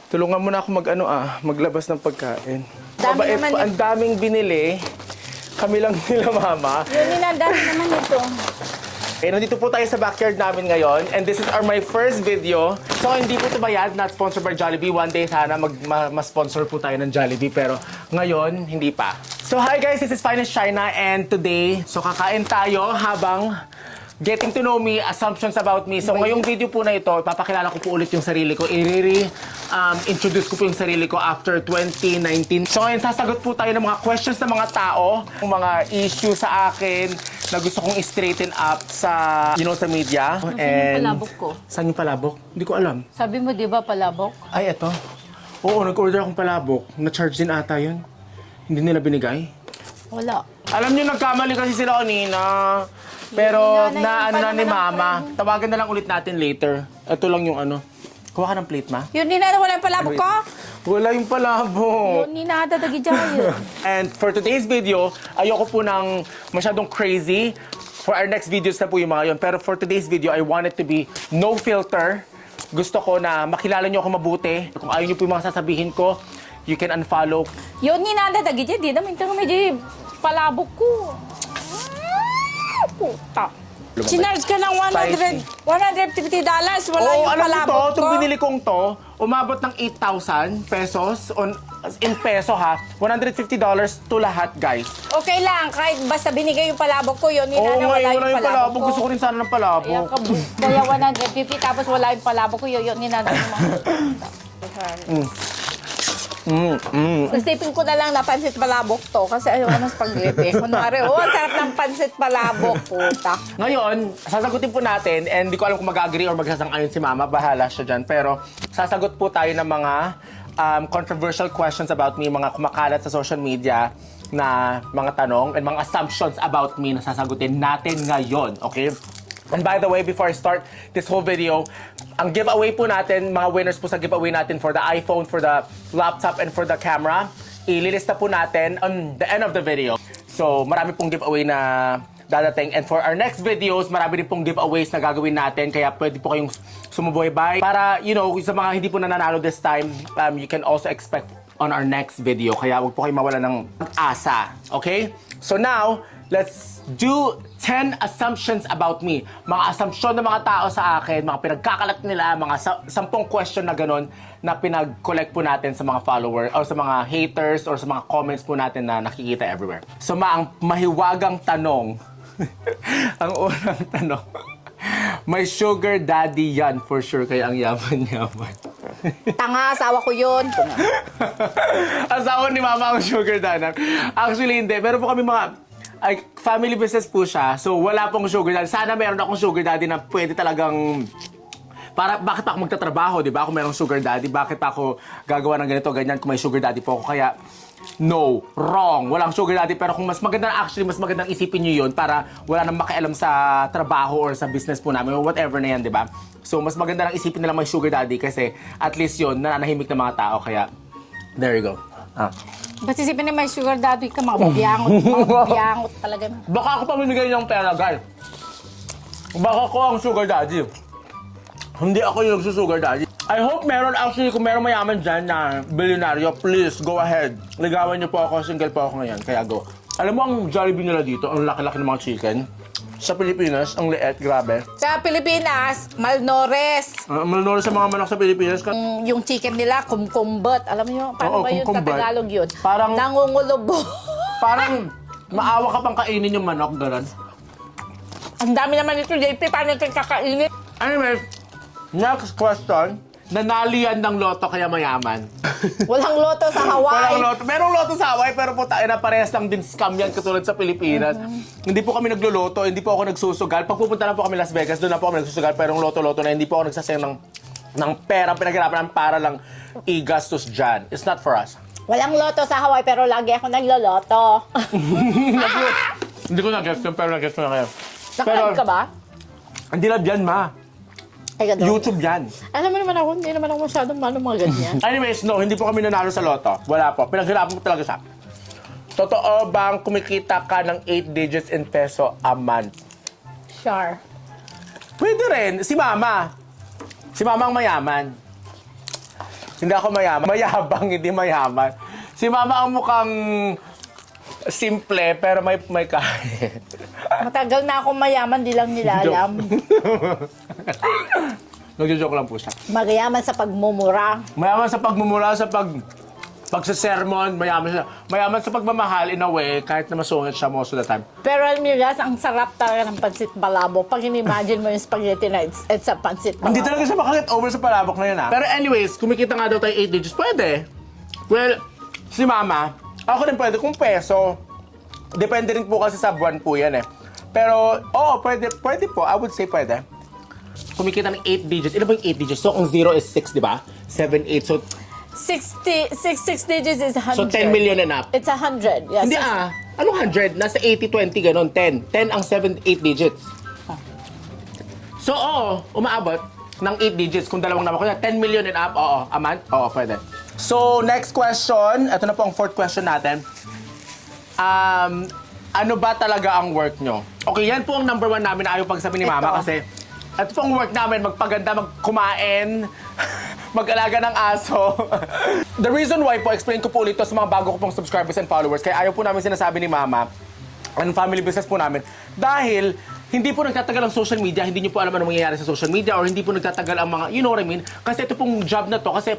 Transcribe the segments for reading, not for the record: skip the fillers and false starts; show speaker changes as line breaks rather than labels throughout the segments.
Tulungan mo na ako maglabas ng pagkain.
Dami
Mabait
naman
pa, ang daming binili. Kami lang nila, Mama.
Yun, dami naman ito.
Okay, nandito po tayo sa backyard namin ngayon and this is my first video. So, hindi po ito bayad, not sponsored by Jollibee. One day, sana ma-sponsor po tayo ng Jollibee, pero ngayon, hindi pa. So, hi guys, this is Finest China and today, kakain tayo habang getting to know me, assumptions about me. So, ngayong video po na ito, papakilala ko po ulit yung sarili ko. Introduce ko po yung sarili ko after 2019. So, ngayon, sasagot po tayo ng mga questions ng mga tao, mga issue sa akin, na gusto kong i-straighten up sa, sa media.
Nasaan yung palabok ko?
Saan yung palabok? Hindi ko alam.
Sabi mo, di ba, palabok?
Ay, eto. Oo, nag-order akong palabok. Na-charge din ata yun. Hindi nila binigay.
Wala.
Alam niyo, nagkamali kasi sila kanina. Pero,
Yung
na ni
naman ang
Mama. Tawagan na lang ulit natin later. Ito lang yung Kuha ka ng plate, Ma.
Yun, wala yung palabok ko?
Wala yung palabok.
Yun, nadadagi dyan.
And for today's video, ayoko po ng masyadong crazy. For our next videos na po yung mga yun. Pero for today's video, I want it to be no filter. Gusto ko na makilala niyo ako mabuti. Kung ayaw niyo po yung mga sasabihin ko, you can unfollow.
Yun, nadadagi dyan. Di naman ito medyo palabok ko. Puta. Sinarge ka ng $150. Wala
Oo,
yung
alam mo
palabok
to,
ko.
itong binili kong to, umabot ng 8,000 pesos in peso ha. $150 to lahat, guys.
Okay lang, kahit basta binigay yung palabok ko, yun,
Oo,
wala
wala
yung palabok ko.
Gusto ko rin sana ng palabok.
Kaya 150, tapos wala yung palabok ko, yun, ninanay mo. Isipin ko na lang na pansit palabok to, kasi ayaw ng spaghetti. Kunwari, ang sarap ng pansit palabok, puta.
Ngayon, sasagutin po natin, and hindi ko alam kung mag-agree or magsasang-ayon si Mama, bahala siya dyan. Pero, sasagot po tayo ng mga controversial questions about me, mga kumakalat sa social media na mga tanong and mga assumptions about me na sasagutin natin ngayon, okay? And by the way, before I start this whole video, ang giveaway po natin, mga winners po sa giveaway natin for the iPhone, for the laptop, and for the camera, ililista po natin on the end of the video. So, marami pong giveaway na dadating. And for our next videos, marami rin pong giveaways na gagawin natin. Kaya pwede po kayong sumubaybay. Para, sa mga hindi po nananalo this time, you can also expect on our next video. Kaya huwag po kayong mawala ng asa. Okay? So now, let's do 10 assumptions about me. Mga assumption ng mga tao sa akin, mga pinagkakalat nila, mga 10 question na gano'n na pinag-collect po natin sa mga followers or sa mga haters or sa mga comments po natin na nakikita everywhere. So, ang mahiwagang tanong, ang unang tanong, may sugar daddy yan for sure, kaya ang yaman-yaman.
Tanga, asawa ko yun.
Asawa ni Mama ang sugar daddy. Actually, hindi. Pero po kami family business po siya. So, wala pong sugar daddy. Sana meron akong sugar daddy na pwede talagang bakit pa ako magtatrabaho, di ba? Kung merong sugar daddy, bakit pa ako gagawa ng ganito, ganyan kung may sugar daddy po ako? Kaya, no, wrong. Walang sugar daddy. Pero kung mas magandang isipin nyo yun para wala nang makialam sa trabaho or sa business po namin or whatever na yan, di ba? So, mas maganda lang isipin nila may sugar daddy kasi at least yun, nananahimik ng mga tao. Kaya, there you go.
Ba't isipin na may sugar daddy ka, mga babiyangot talaga.
Baka ako pamimigay ng pera, guys. Baka ako ang sugar daddy. Hindi ako yung sugar daddy. I hope kung meron mayaman dyan na bilyonaryo, please, go ahead. Ligawan niyo po ako, single po ako ngayon, kaya go. Alam mo ang Jollibee nila dito, ang laki-laki ng mga chicken. Sa Pilipinas, ang liit, grabe.
Sa Pilipinas, malnores.
Malnores sa mga manok sa Pilipinas.
Yung chicken nila, kumkumbot. Alam niyo, paano
Oo,
ba yun sa
kumkumbot.
Tagalog yun?
Parang-
Nangungulubo.
Parang maawa ka pang kainin yung manok, gano'n.
Ang dami naman ito, JP, paano ito kakainin?
Anyway, next question. Nanalian ng loto kaya mayaman.
Walang loto sa Hawaii.
Walang loto. Merong loto sa Hawaii, pero po tayo na parehas lang din scam yan katulad sa Pilipinas. Hindi po kami nagloloto, hindi po ako nagsusugal. Pag pupunta na po kami Las Vegas, doon na po kami nagsusugal. Pero yung loto-loto na, hindi po ako nagsasayang ng pera, pinaghirapan para lang i-gastos dyan. It's not for us.
Walang loto sa Hawaii, pero lagi ako nagloloto.
Hindi ko na-guess yun, pero na-guess ko na kayo.
Nakalive ka ba?
Hindi na dyan, Ma.
Ay, ganun.
YouTube yan.
Alam mo naman ako, hindi naman ako masyadong mga ganyan.
Anyways, no, hindi po kami nanalo sa loto. Wala po. Pinaghirapan ko talaga siya. Totoo bang kumikita ka ng 8 digits in peso a month?
Sure.
Pwede rin. Si Mama. Si Mama ang mayaman. Hindi ako mayaman. Mayabang, hindi mayaman. Si Mama ang mukhang simple, pero may kahit.
Matagal na akong mayaman, di lang nila alam.
Nagjo-joke lang po siya.
Magayaman sa pagmumura.
Mayaman sa pagmumula, sa pagsasermon, mayaman siya. Mayaman sa pagmamahal in a way, kahit na masungit siya most of the time.
Pero alam niyo guys, ang sarap talaga ng pansit balabok. Pag in-imagine mo yung spaghetti na it's a pansit
Hindi
balabok.
talaga siya makaget over sa palabok na yun, ha? Pero anyways, kumikita nga daw tayo 8 digits, pwede. Well, si Mama, ako rin pwede kung peso. Depende rin po kasi sa buwan po yan, eh. Pero, oo, pwede po. I would say pwede. Kumikita ng 8 digits. Ilan ba yung 8 digits? So, kung 0 is 6, di ba? 7, 8. So,
6 digits is 100.
so 10 million and up.
It's 100. Yes.
Hindi Anong 100? Nasa 80-20, ganon. 10. 10 ang 7, 8 digits. So, oo, umaabot ng 8 digits. Kung dalawang naman ko na, 10 million and up, oo. A month? Oo, pwede. So, next question. Ito na po ang fourth question natin. Ano ba talaga ang work nyo? Okay, yan po ang number 1 namin na ayaw pagsabi ni Mama
Ito.
kasi ito po ang work namin, magpaganda, magkumain, mag-alaga ng aso. The reason why po, explain ko po ulit to sa mga bago ko pong subscribers and followers, kaya ayaw po namin sinasabi ni Mama, ang family business po namin, dahil hindi po nagtatagal ang social media, hindi nyo po alam ano mangyayari sa social media, or hindi po nagtatagal ang mga, you know what I mean? Kasi ito pong job na to, kasi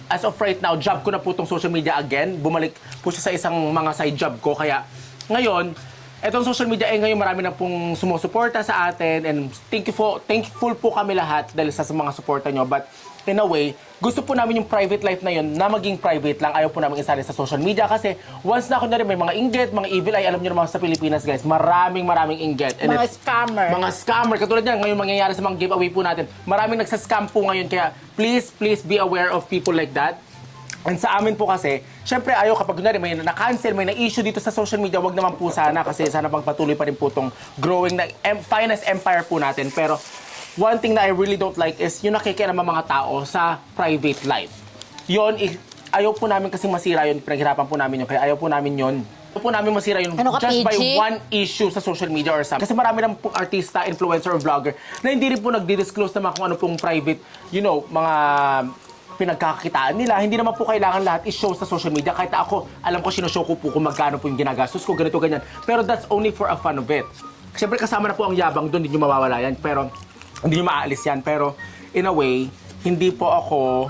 as of right now, job ko na po itong social media again. Bumalik po siya sa isang mga side job ko. Kaya ngayon, itong social media ngayon marami na pong sumusuporta sa atin and thankful po kami lahat dahil sa mga suporta nyo. But in a way, gusto po namin yung private life na yun na maging private lang. Ayaw po namin isali sa social media kasi once na ako na rin may mga inggit, mga evil eye, alam nyo naman sa Pilipinas guys, maraming inggit. And
Mga
it's-
scammer.
mga scammer. Katulad yan, ngayon mangyayari sa mga giveaway po natin. Maraming nagsascam po ngayon. Kaya please be aware of people like that. And sa amin po kasi, syempre ayaw kapag kunwari may na-cancel, may na-issue dito sa social media, wag naman po sana kasi sana pagpatuloy pa rin po itong growing na finance empire po natin. Pero one thing na I really don't like is yung nakikialam ng mga tao sa private life. Yun, ayaw po namin kasing masira yun, pinaghirapan po namin yun, kaya ayaw po namin yun. Ayaw po namin masira yun
Ano ka,
just by
PG?
one issue sa social media or something. Kasi marami naman pong artista, influencer, or vlogger na hindi rin po nagdi-disclose naman kung ano pong private, you know, mga pinagkakakitaan nila. Hindi naman po kailangan lahat i-show sa social media. Kahit ako, alam ko, sinushow ko po kung magkano po yung ginagastos ko, ganito, ganyan. Pero that's only for a fun of it. Siyempre, kasama na po ang yabang doon, hindi nyo mawawala yan. Pero, hindi nyo maaalis yan. Pero, in a way, hindi po ako,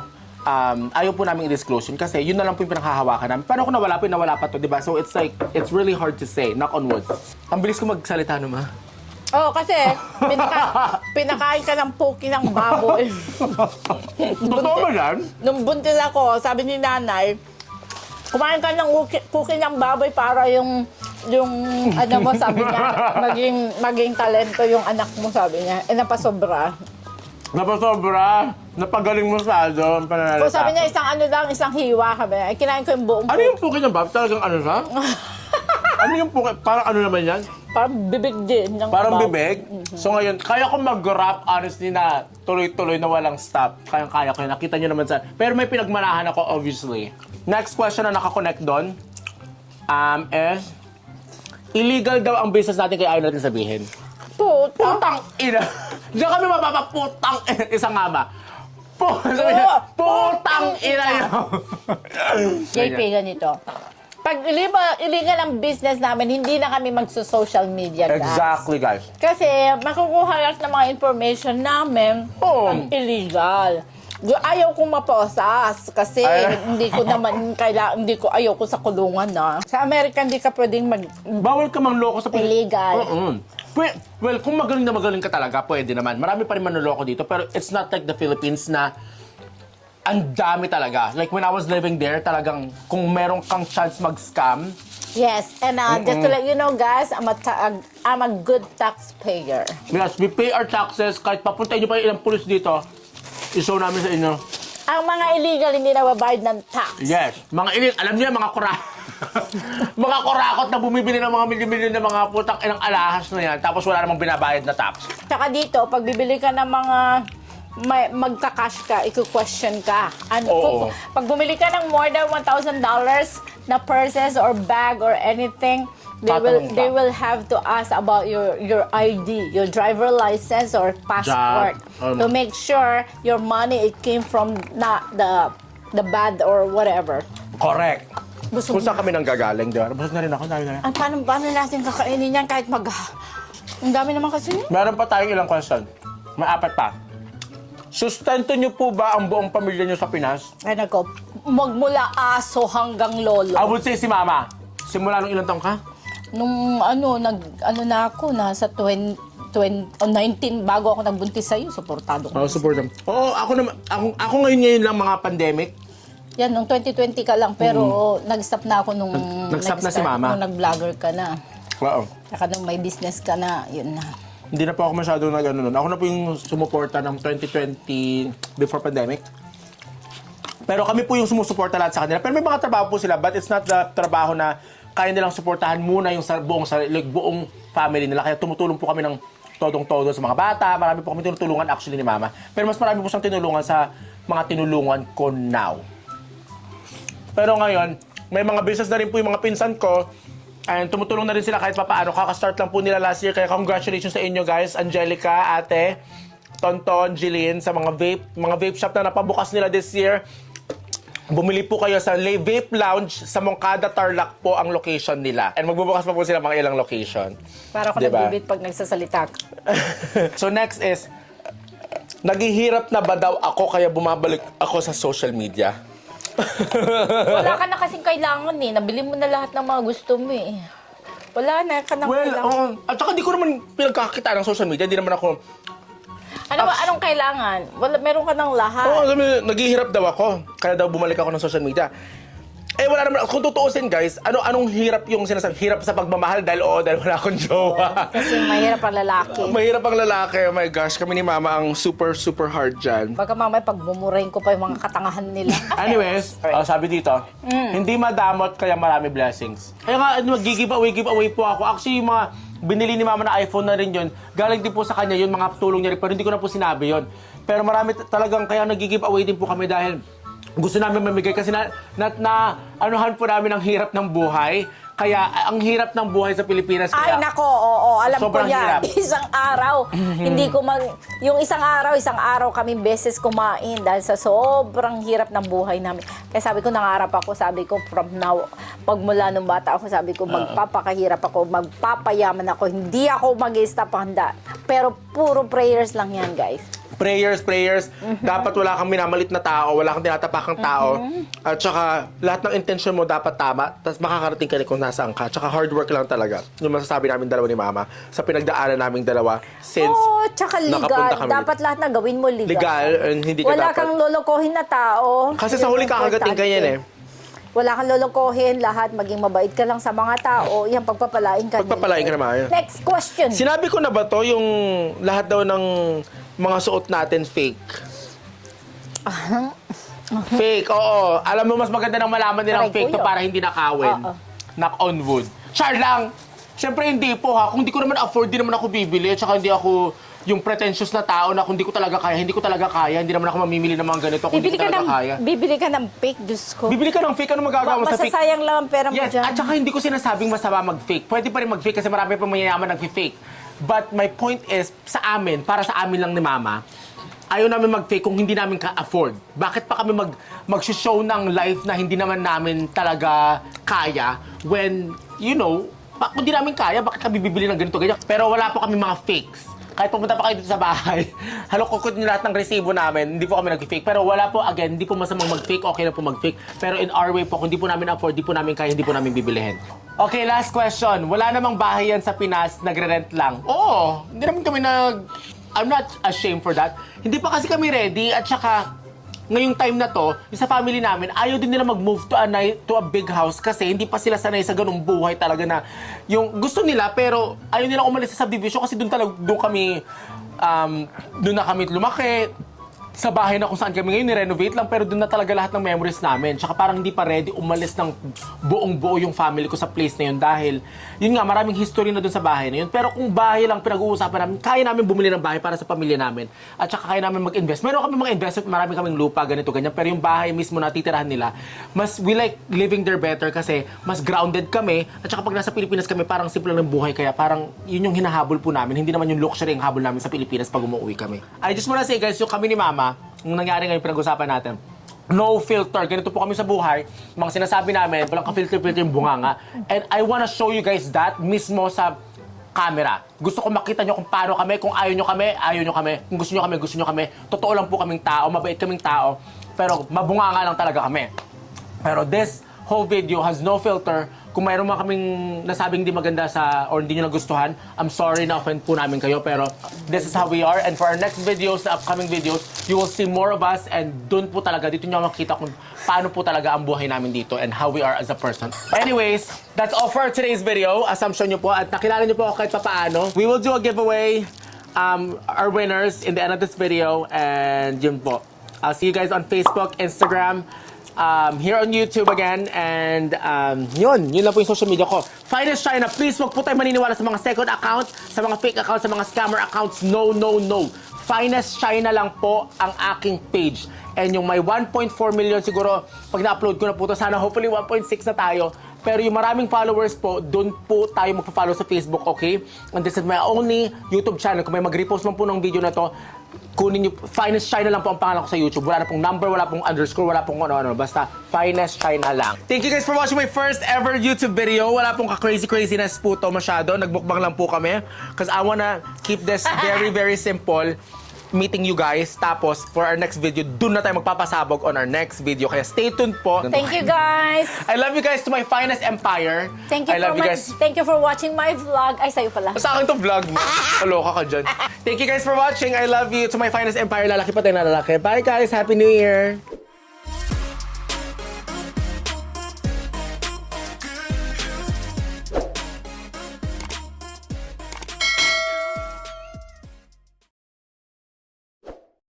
ayaw po namin i-disclose yun kasi yun na lang po yung pinakahawakan namin. Paano kung nawala pa to, di ba? So, it's like, it's really hard to say. Knock on wood. Ang bilis ko magsalita, no, ma?
Oo, kasi pinakain ka ng puki ng baboy.
Totoo ba yan?
Nung buntis ako, sabi ni nanay, kumain ka ng puki ng baboy para yung ano mo, sabi niya, maging talento yung anak mo, sabi niya. Napasobra.
Napasobra. Napagaling mo sa ang pananalita.
So sabi niya, isang hiwa kami. Ay, kinain ko yung buong
Ano yung puki ng bab? Talagang ano siya? Ano yung puki? Parang ano naman yan?
Parang bibig din. Ng
Parang
baboy.
bibig? So ngayon, kaya ko mag-rap honestly na tuloy-tuloy na walang stop. Kaya ko yun. Nakita nyo naman sa... Pero may pinagmanahan ako, obviously. Next question na nakakonect doon is... Illegal daw ang business natin kaya ayaw natin sabihin.
Puta.
Putang ina! Diyan kami mapapaputang ina. Isa nga ba? Sabi niya, putang ina yun!
JP, ganito. Pag illegal ang business namin, hindi na kami magso-social media, guys.
Exactly, guys.
Kasi makukuha lahat ng mga information namin
Oo.
ang illegal. Ayaw kong maposas kasi hindi ko naman ayaw ko sa kulungan na. Sa Amerika hindi ka pwedeng
Bawal ka manloko sa
illegal.
Well, kung magaling na magaling ka talaga, pwede naman. Marami pa rin manloloko dito, pero it's not like the Philippines na ang dami talaga. Like when I was living there, talagang kung meron kang chance mag-scam,
Yes, and just to let you know guys, I'm a good taxpayer.
yes, we pay our taxes, kahit papuntahin nyo pa yung ilang pulis dito, i-show namin sa inyo.
Ang mga illegal hindi nababayad ng tax.
Yes, mga alam niyo mga mga kurakot na bumibili ng mga milyon-milyon na mga putang inang alahas na yan, tapos wala namang binabayad na tax.
Tsaka dito, pag bibili ka ng mga magka-cash ka, i-question ka.
Oo.
Pag bumili ka ng more than $1,000 na purses or bag or anything,
Tatanong ka.
they will have to ask about your ID, your driver license or passport,
Job.
to make sure your money it came from not the the bad or whatever.
Correct.
Busog
Kung saan kami nang gagaling, di ba? Busog na rin ako, dami na rin.
Paano natin kakainin yan kahit ang dami naman kasi.
Meron pa tayong ilang question. May 4 pa. Sustento niyo po ba ang buong pamilya niyo sa Pinas?
Ay nako, magmula aso hanggang lolo.
I would say si Mama. Simula nung ilang taong ka?
Nung na ako, nasa 19 bago ako nagbuntis sa'yo, suportado ko.
Support them. Oo, ako ngayon lang mga pandemic.
Yan, nung 2020 ka lang, pero nag-stop na ako nung...
Nag-stop na si Mama.
Nung nag-vlogger ka na.
Oo.
Saka nung may business ka na, yun na.
Hindi na po ako masyado nun. Ako na po yung sumuporta ng 2020 before pandemic. Pero kami po yung sumusuporta lahat sa kanila. Pero may mga trabaho po sila, but it's not the trabaho na kaya nilang suportahan muna yung buong family nila. Kaya tumutulong po kami ng todong-todo sa mga bata. Marami po kami tinutulungan actually ni Mama. Pero mas marami po siyang tinulungan sa mga tinulungan ko now. Pero ngayon, may mga business na rin po yung mga pinsan ko. And tumutulong na rin sila kahit papaano. Kaka-start lang po nila last year. Kaya congratulations sa inyo guys. Angelica, Ate, Tonton, Jillian, sa mga vape shop na napabukas nila this year. Bumili po kayo sa Vape Lounge sa Moncada, Tarlac po ang location nila. And magbubukas pa po sila mga ilang location.
Para ako
Diba?
nagbibit pag nagsasalita ka.
So next is, naghihirap na ba daw ako kaya bumabalik ako sa social media?
Wala ka na kasing kailangan eh. Nabili mo na lahat ng mga gusto mo eh. Wala na ka na
Well,
kailangan.
at saka di ko naman pinagkakita ng social media. Hindi naman ako...
Anong kailangan? Wala, meron ka ng lahat.
Oo, naghihirap daw ako. Kaya daw bumalik ako ng social media. Eh, wala naman. Kung tutuusin, guys, anong hirap yung sinasabi? Hirap sa pagmamahal dahil wala akong jowa.
Kasi mahirap ang lalaki.
Mahirap ang lalaki. Oh my gosh, kami ni Mama ang super, super hard dyan.
Baka mamaya pag bumurahin ko pa yung mga katangahan nila.
Anyways, sabi dito, hindi madamot kaya marami blessings. Kaya nga, give-away po ako. Actually, yung mga binili ni Mama na iPhone na rin yun, galing din po sa kanya yun, mga tulong niya rin, pero hindi ko na po sinabi yun. Pero marami talagang kaya nag-give-away din po kami dahil gusto namin mamigay kasi anuhan po namin ang hirap ng buhay. Kaya ang hirap ng buhay sa Pilipinas.
Ay
Kaya,
nako, oo, alam ko
sobrang
yan.
hirap.
Isang araw, hindi ko yung isang araw kami beses kumain dahil sa sobrang hirap ng buhay namin. Kaya sabi ko, nangarap ako, sabi ko, from now, pagmula nung bata ako, sabi ko, magpapakahirap ako, magpapayaman ako, hindi ako mag-stop handa. Pero puro prayers lang yan, guys.
Prayers. Dapat wala kang minamalit na tao, wala kang tinatapakang tao. At saka, lahat ng intention mo dapat tama. Tapos makakarating ka rin kung nasaan ka. Tsaka hard work lang talaga. Yung masasabi namin dalawa ni Mama sa pinagdaanan naming dalawa since
Tsaka legal.
nakapunta kami.
Dapat lahat na gawin mo legal.
Legal, and hindi ka
Wala
dapat...
kang lolokohin na tao.
Kasi sa huli kakagating ka yan eh.
Wala kang lolokohin, lahat maging mabait ka lang sa mga tao. Yan, pagpapalain ka.
Pagpapalain ka naman.
Next question.
Sinabi ko na ba to yung lahat daw ng mga suot natin fake? Fake, oo. Alam mo, mas maganda nang malaman nilang
Try
fake
ko
to
yun.
para hindi nakawin.
Oo.
Knock on wood. Char lang! Siyempre hindi po ha. Kung di ko naman afford, di naman ako bibili. At saka hindi ako yung pretentious na tao na kung di ko talaga kaya, hindi ko talaga kaya. Hindi naman ako mamimili ng mga ganito kung hindi ko talaga kaya.
Bibili ka ng fake, Diyos ko.
Bibili ka ng fake, ano magagawa mo sa fake?
Masasayang lang ang pera mo
Yes,
dyan.
at saka hindi ko sinasabing masama mag-fake. Pwede pa rin mag-fake kasi marami pa mayayaman nag-fake. But my point is, sa amin, para sa amin lang ni Mama, ayaw namin mag-fake kung hindi namin ka-afford. Bakit pa kami mag-show ng life na hindi naman namin talaga kaya when, you know, kung hindi namin kaya, bakit kami bibili ng ganito, ganyan? Pero wala po kami mga fakes. Kahit pumunta pa kayo dito sa bahay, halukukot niyo lahat ng resibo namin, hindi po kami nag-fake. Pero wala po, again, hindi po masamang mag-fake, okay na po mag-fake. Pero in our way po, kung hindi po namin afford, hindi po namin kaya, hindi po namin bibilihin. Okay, last question. Wala namang bahay yan sa Pinas, nagre-rent lang. Oo, hindi naman kami I'm not ashamed for that. Hindi pa kasi kami ready at saka ngayong time na to, yung sa family namin, ayaw din nila mag-move to a big house kasi hindi pa sila sanay sa ganung buhay talaga na yung gusto nila pero ayaw nila umalis sa subdivision kasi doon na kami lumaki. Sa bahay na kung saan kami ngayon, ni-renovate lang, pero doon na talaga lahat ng memories namin. Tsaka parang hindi pa ready umalis ng buong-buo yung family ko sa place na yun dahil, yun nga, maraming history na doon sa bahay na yun. Pero kung bahay lang pinag-uusapan namin, kaya namin bumili ng bahay para sa pamilya namin. At tsaka kaya namin mag-invest. Meron kami mga investment, marami kaming lupa, ganito, ganyan. Pero yung bahay mismo na titirahan nila, we like living there better kasi mas grounded kami. At tsaka pag nasa Pilipinas kami, parang simple lang ng buhay. Kaya parang yun yung hinahabol po namin. Hindi naman yung luxury ang habol namin sa Pilipinas pag umuwi kami. I just wanna say guys, yung kami ni Mama, nung nangyari ngayon pinag-usapan natin, no filter. Ganito po kami sa buhay. Mga sinasabi namin, walang ka-filter-filter yung bunganga. And I wanna show you guys that mismo sa camera. Gusto ko makita nyo kung paano kami, kung ayaw nyo kami, ayaw nyo kami. Kung gusto nyo kami. Totoo lang po kaming tao, mabait kaming tao. Pero mabunganga lang talaga kami. Pero this whole video has no filter. Kung mayroon mga kaming nasabing hindi maganda sa or hindi nyo nagustuhan, I'm sorry na offend po namin kayo. Pero this is how we are. And for our next videos, the upcoming videos, you will see more of us. And dun po talaga, dito nyo makita kung paano po talaga ang buhay namin dito and how we are as a person. Anyways, that's all for today's video. Assumption nyo po. At nakilala nyo po ako kahit papaano. We will do a giveaway. Our winners in the end of this video. And yun po. I'll see you guys on Facebook, Instagram, here on YouTube again, and yun lang po yung social media ko. Finest China, please wag po tayo maniniwala sa mga second accounts, sa mga fake accounts, sa mga scammer accounts. No. Finest China lang po ang aking page. And yung may 1.4 million siguro, pag na-upload ko na po to, sana hopefully 1.6 na tayo. Pero yung maraming followers po, doon po tayo magpa-follow sa Facebook, okay? And this is my only YouTube channel. Kung may mag-repost man po ng video na to, kunin nyo, Finest China lang po ang pangalan ko sa YouTube. Wala na pong number, wala pong underscore, wala pong ano-ano. Basta, Finest China lang. Thank you guys for watching my first ever YouTube video. Wala pong ka-crazy-craziness po to masyado. Nagbukbang lang po kami. Because I wanna keep this very, very simple. Meeting you guys. Tapos, for our next video, dun na tayo magpapasabog on our next video. Kaya stay tuned po.
Thank you guys.
I love you guys to my finest empire.
Thank you
I love
for
you guys.
Thank you for watching my vlog. Ay, sa'yo pala.
Sa akin to vlog mo. Kaloka ka dyan. Thank you guys for watching. I love you to my finest empire. Lalaki pa tayo na lalaki. Bye guys. Happy New Year.